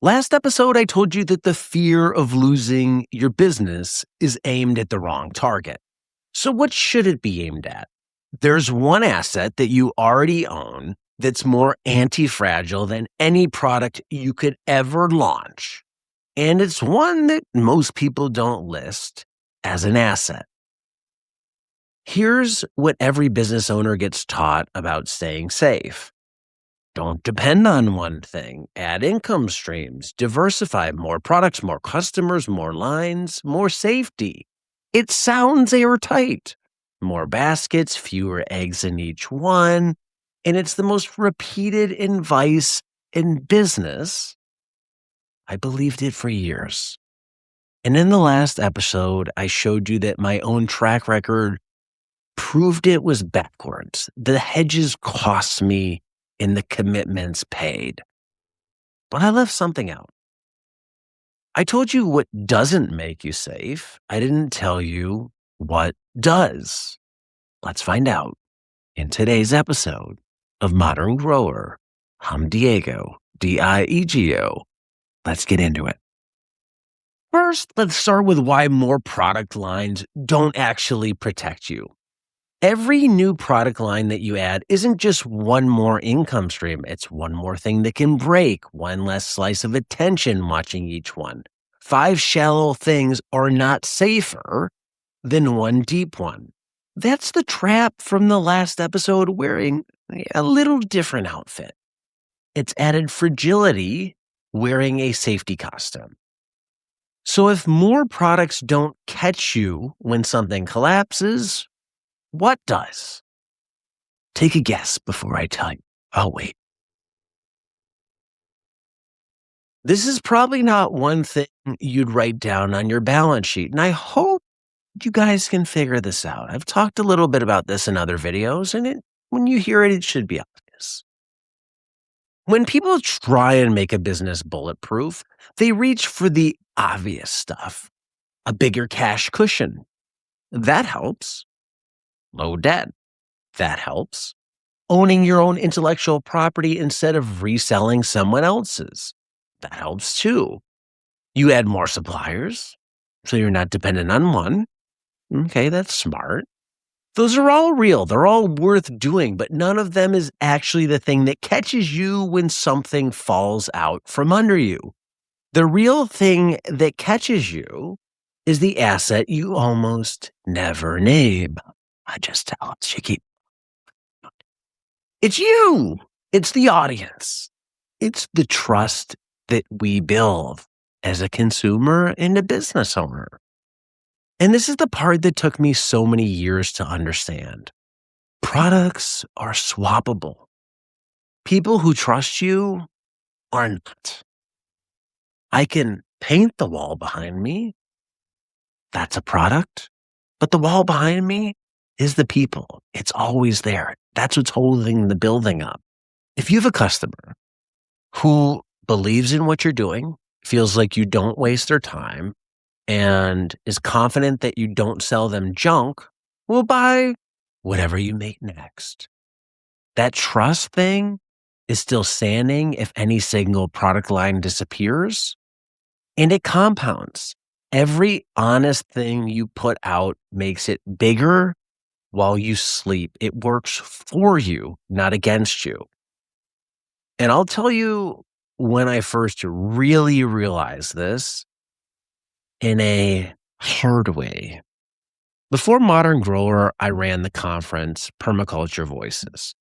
Last episode, I told you that the fear of losing your business is aimed at the wrong target. So what should it be aimed at? There's one asset that you already own that's more anti-fragile than any product you could ever launch. And it's one that most people don't list as an asset. Here's what every business owner gets taught about staying safe. Don't depend on one thing. Add income streams, diversify, more products, more customers, more lines, more safety. It sounds airtight. More baskets, fewer eggs in each one. And it's the most repeated advice in business. I believed it for years. And in the last episode, I showed you that my own track record proved it was backwards. The hedges cost me and the commitments paid. But I left something out. I told you what doesn't make you safe. I didn't tell you what does. Let's find out in today's episode of Modern Grower. I'm Diego, Diego. Let's get into it. First, let's start with why more product lines don't actually protect you. Every new product line that you add isn't just one more income stream. It's one more thing that can break, one less slice of attention watching each one. 5 shallow things are not safer than one deep one. That's the trap from the last episode wearing a little different outfit. It's added fragility wearing a safety costume. So if more products don't catch you when something collapses, what does? Take a guess before I tell you. I'll wait. This is probably not one thing you'd write down on your balance sheet, and I hope you guys can figure this out. I've talked a little bit about this in other videos, and when you hear it, it should be obvious. When people try and make a business bulletproof, they reach for the obvious stuff. A bigger cash cushion. That helps. Low debt. That helps. Owning your own intellectual property instead of reselling someone else's. That helps too. You add more suppliers, so you're not dependent on one. Okay, that's smart. Those are all real. They're all worth doing, but none of them is actually the thing that catches you when something falls out from under you. The real thing that catches you is the asset you almost never name. I just tell it, Chicky. It's you. It's the audience. It's the trust that we build as a consumer and a business owner. And this is the part that took me so many years to understand. Products are swappable. People who trust you are not. I can paint the wall behind me. That's a product. But the wall behind me is the people. It's always there. That's what's holding the building up. If you have a customer who believes in what you're doing, feels like you don't waste their time, and is confident that you don't sell them junk, will buy whatever you make next. That trust thing is still standing if any single product line disappears, and it compounds. Every honest thing you put out makes it bigger while you sleep. It works for you, not against you. And I'll tell you when I first really realized this in a hard way. Before Modern Grower, I ran the conference Permaculture Voices.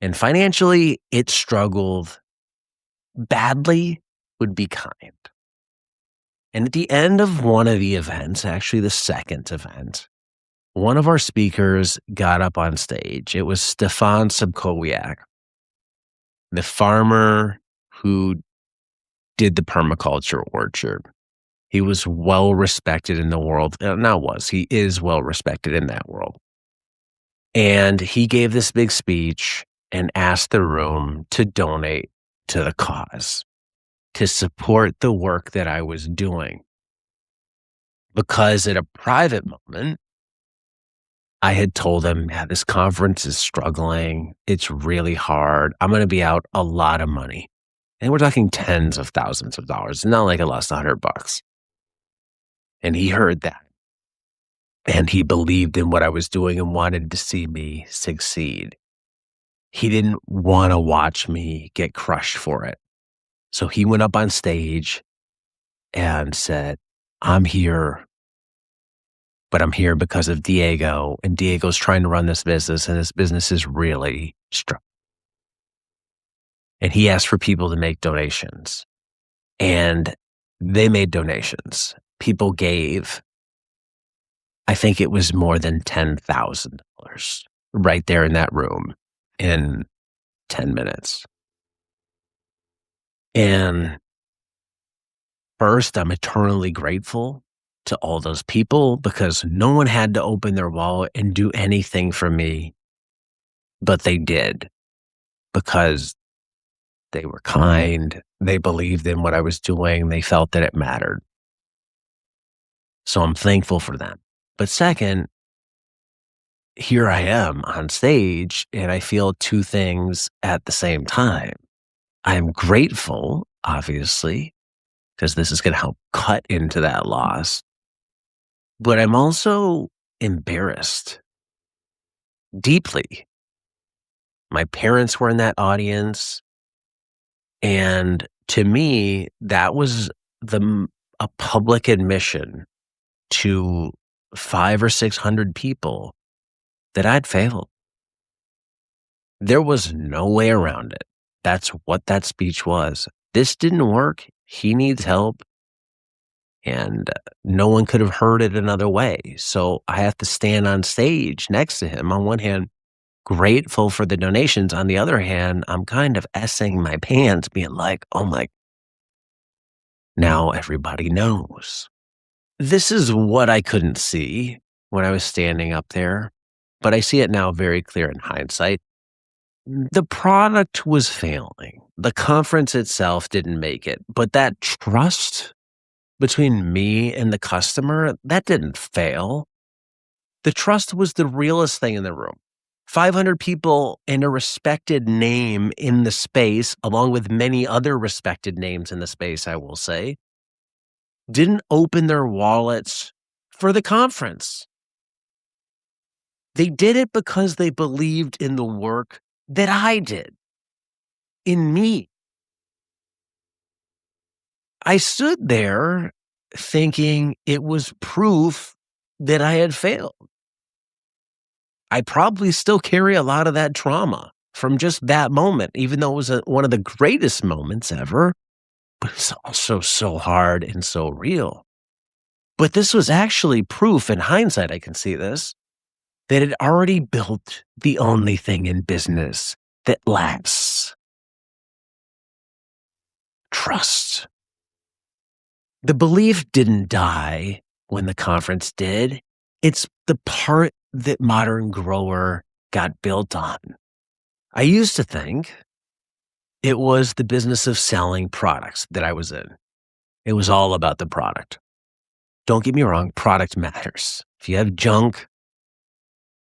And financially, it struggled badly, would be kind. And at the end of one of the events, actually the second event, one of our speakers got up on stage. It was Stefan Subkowiak, the farmer who did the permaculture orchard. He was well respected in the world. He is well respected in that world. And he gave this big speech and asked the room to donate to the cause, to support the work that I was doing. Because at a private moment, I had told him, this conference is struggling. It's really hard. I'm going to be out a lot of money. And we're talking tens of thousands of dollars. It's not like I lost $100. And he heard that. And he believed in what I was doing and wanted to see me succeed. He didn't want to watch me get crushed for it. So he went up on stage and said, I'm here, but I'm here because of Diego. And Diego's trying to run this business, and this business is really struggling. And he asked for people to make donations. And they made donations. People gave, I think it was more than $10,000 right there in that room in 10 minutes. And first, I'm eternally grateful to all those people because no one had to open their wallet and do anything for me, but they did because they were kind. They believed in what I was doing. They felt that it mattered. So I'm thankful for them. But second, here I am on stage and I feel two things at the same time. I'm grateful, obviously, because this is going to help cut into that loss. But I'm also embarrassed deeply. My parents were in that audience. And to me, that was a public admission to 500 or 600 people that I'd failed. There was no way around it. That's what that speech was. This didn't work. He needs help. And no one could have heard it another way. So I have to stand on stage next to him. On one hand, grateful for the donations. On the other hand, I'm kind of essing my pants, being like, oh my, now everybody knows. This is what I couldn't see when I was standing up there, but I see it now very clear in hindsight. The product was failing. The conference itself didn't make it, but that trust between me and the customer, that didn't fail. The trust was the realest thing in the room. 500 people and a respected name in the space, along with many other respected names in the space, I will say, didn't open their wallets for the conference. They did it because they believed in the work that I did, in me. I stood there thinking it was proof that I had failed. I probably still carry a lot of that trauma from just that moment, even though it was one of the greatest moments ever, but it's also so hard and so real. But this was actually proof, in hindsight, I can see this, that it already built the only thing in business that lasts: trust. The belief didn't die when the conference did. It's the part that Modern Grower got built on. I used to think it was the business of selling products that I was in. It was all about the product. Don't get me wrong, product matters. If you have junk,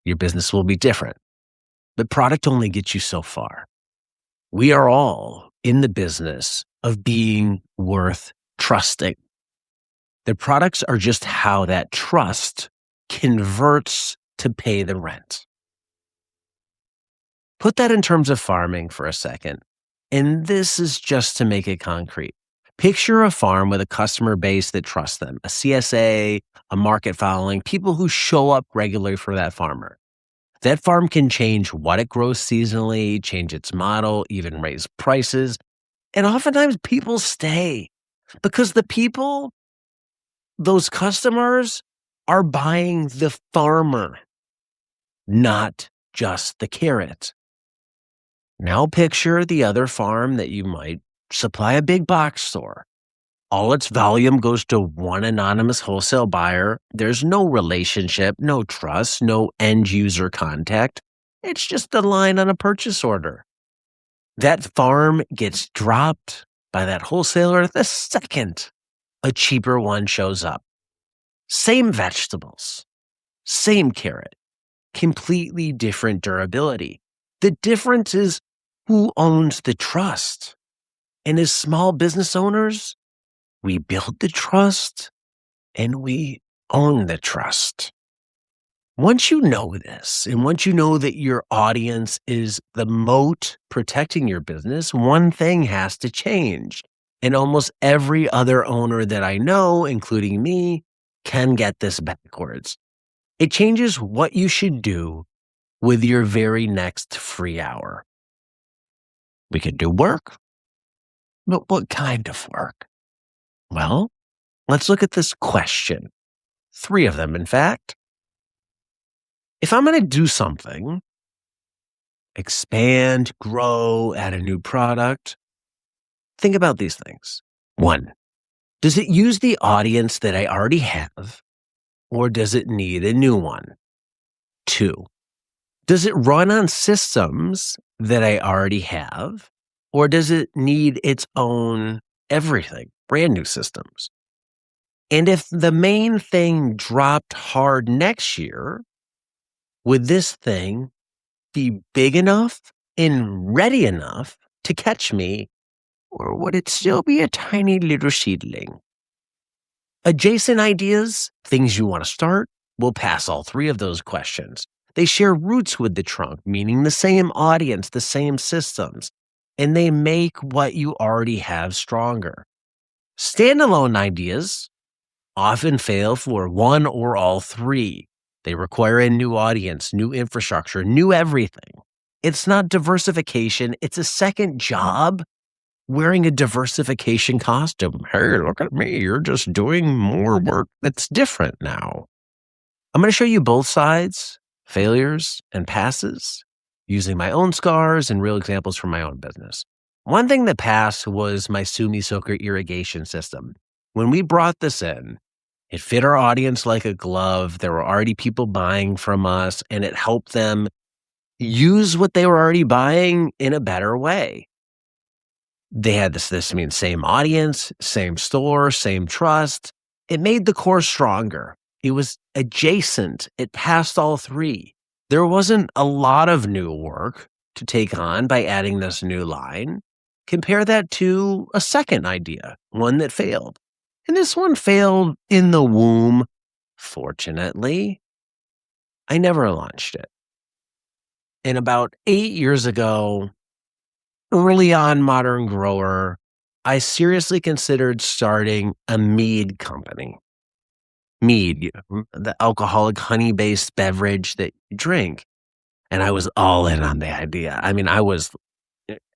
your business will be different. But product only gets you so far. We are all in the business of being worth trusting. The products are just how that trust converts to pay the rent. Put that in terms of farming for a second. And this is just to make it concrete. Picture a farm with a customer base that trusts them, a CSA, a market following, people who show up regularly for that farmer. That farm can change what it grows seasonally, change its model, even raise prices. And oftentimes people stay because the people, those customers, are buying the farmer, not just the carrot. Now picture the other farm that you might supply a big box store. All its volume goes to one anonymous wholesale buyer. There's no relationship, no trust, no end user contact. It's just a line on a purchase order. That farm gets dropped by that wholesaler the second a cheaper one shows up. Same vegetables, same carrot, completely different durability. The difference is who owns the trust. And as small business owners, we build the trust and we own the trust. Once you know this, and once you know that your audience is the moat protecting your business, one thing has to change. And almost every other owner that I know, including me, can get this backwards. It changes what you should do with your very next free hour. We could do work, but what kind of work? Well, let's look at this question. 3 of them, in fact. If I'm going to do something, expand, grow, add a new product, think about these things. 1, does it use the audience that I already have, or does it need a new one? 2, does it run on systems that I already have, or does it need its own everything, brand new systems? And if the main thing dropped hard next year, would this thing be big enough and ready enough to catch me, or would it still be a tiny little seedling? Adjacent ideas, things you want to start, will pass all 3 of those questions. They share roots with the trunk, meaning the same audience, the same systems, and they make what you already have stronger. Standalone ideas often fail for one or all 3. They require a new audience, new infrastructure, new everything. It's not diversification, it's a second job wearing a diversification costume. Hey, look at me, you're just doing more work that's different now. I'm going to show you both sides, failures and passes, using my own scars and real examples from my own business. One thing that passed was my Sumi soaker irrigation system. When we brought this in, it fit our audience like a glove. There were already people buying from us, and it helped them use what they were already buying in a better way. They had this means same audience, same store, same trust. It made the core stronger. It was adjacent. It passed all 3. There wasn't a lot of new work to take on by adding this new line. Compare that to a second idea, one that failed. And this one failed in the womb. Fortunately, I never launched it. And about 8 years ago, early on Modern Grower, I seriously considered starting a Mead company. Mead, the alcoholic honey-based beverage that you drink. And I was all in on the idea. I mean, I was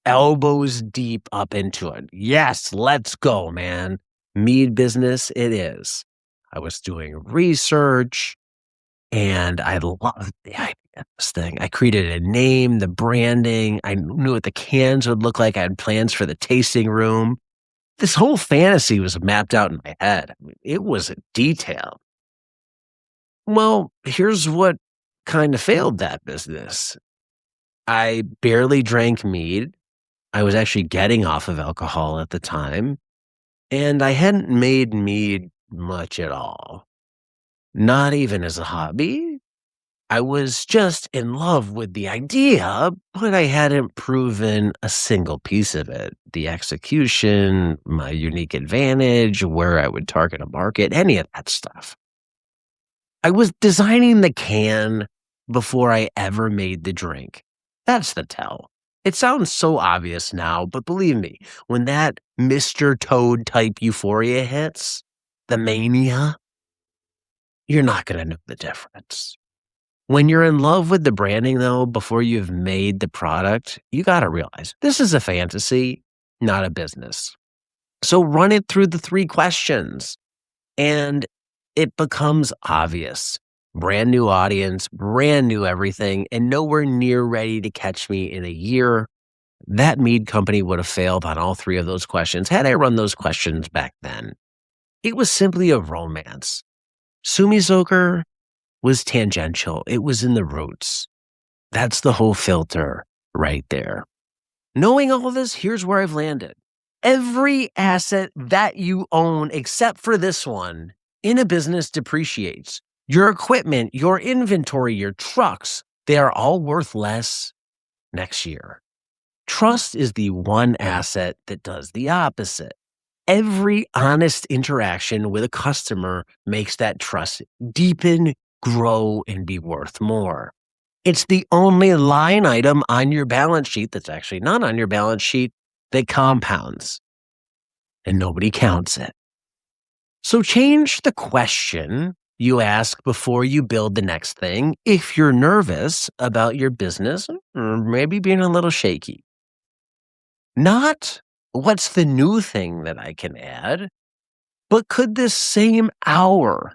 elbows deep up into it. Yes, let's go, man. Mead business, it is. I was doing research, and I loved the idea of this thing. I created a name, the branding. I knew what the cans would look like. I had plans for the tasting room. This whole fantasy was mapped out in my head. I mean, it was detailed. Well, here's what kind of failed that business. I barely drank mead. I was actually getting off of alcohol at the time, and I hadn't made mead much at all. Not even as a hobby. I was just in love with the idea, but I hadn't proven a single piece of it. The execution, my unique advantage, where I would target a market, any of that stuff. I was designing the can before I ever made the drink. That's the tell. It sounds so obvious now, but believe me, when that Mr. Toad type euphoria hits, the mania, you're not going to know the difference. When you're in love with the branding, though, before you've made the product, you got to realize this is a fantasy, not a business. So run it through the 3 questions, and it becomes obvious. Brand new audience, brand new everything, and nowhere near ready to catch me in a year. That Mead company would have failed on all 3 of those questions had I run those questions back then. It was simply a romance. Sumi soaker was tangential. It was in the roots. That's the whole filter right there. Knowing all this, here's where I've landed. Every asset that you own, except for this one, in a business depreciates. Your equipment, your inventory, your trucks, they are all worth less next year. Trust is the one asset that does the opposite. Every honest interaction with a customer makes that trust deepen, grow, and be worth more. It's the only line item on your balance sheet that's actually not on your balance sheet that compounds, and nobody counts it. So change the question you ask before you build the next thing if you're nervous about your business or maybe being a little shaky. Not what's the new thing that I can add, but could this same hour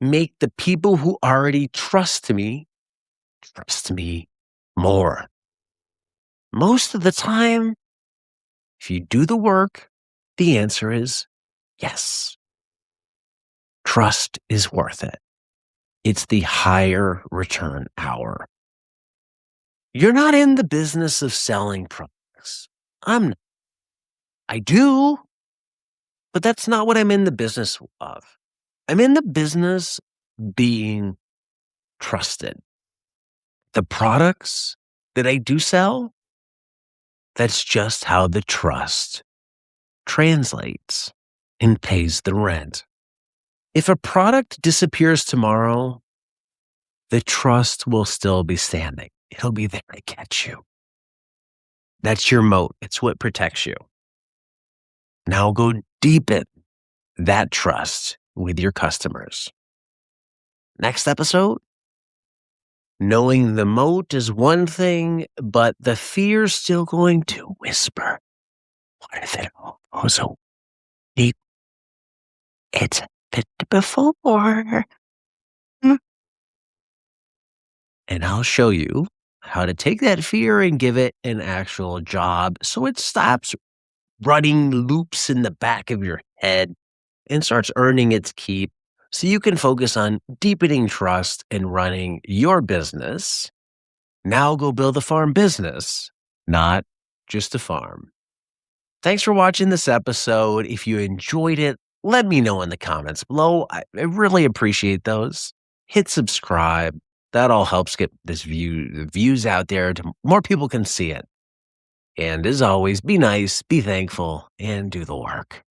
make the people who already trust me more? Most of the time, if you do the work, the answer is yes. Trust is worth it. It's the higher return hour. You're not in the business of selling products. I'm not. I do, but that's not what I'm in the business of. I'm in the business being trusted. The products that I do sell, that's just how the trust translates and pays the rent. If a product disappears tomorrow, the trust will still be standing. It'll be there to catch you. That's your moat. It's what protects you. Now go deepen that trust with your customers. Next episode, knowing the moat is one thing, but the fear's still going to whisper. What if it all goes away? It's been before. And I'll show you how to take that fear and give it an actual job so it stops running loops in the back of your head and starts earning its keep so you can focus on deepening trust and running your business. Now go build a farm business, not just a farm. Thanks for watching this episode. If you enjoyed it, let me know in the comments below. I really appreciate those. Hit subscribe. That all helps get this views out there to more people can see it. And as always, be nice, be thankful, and do the work.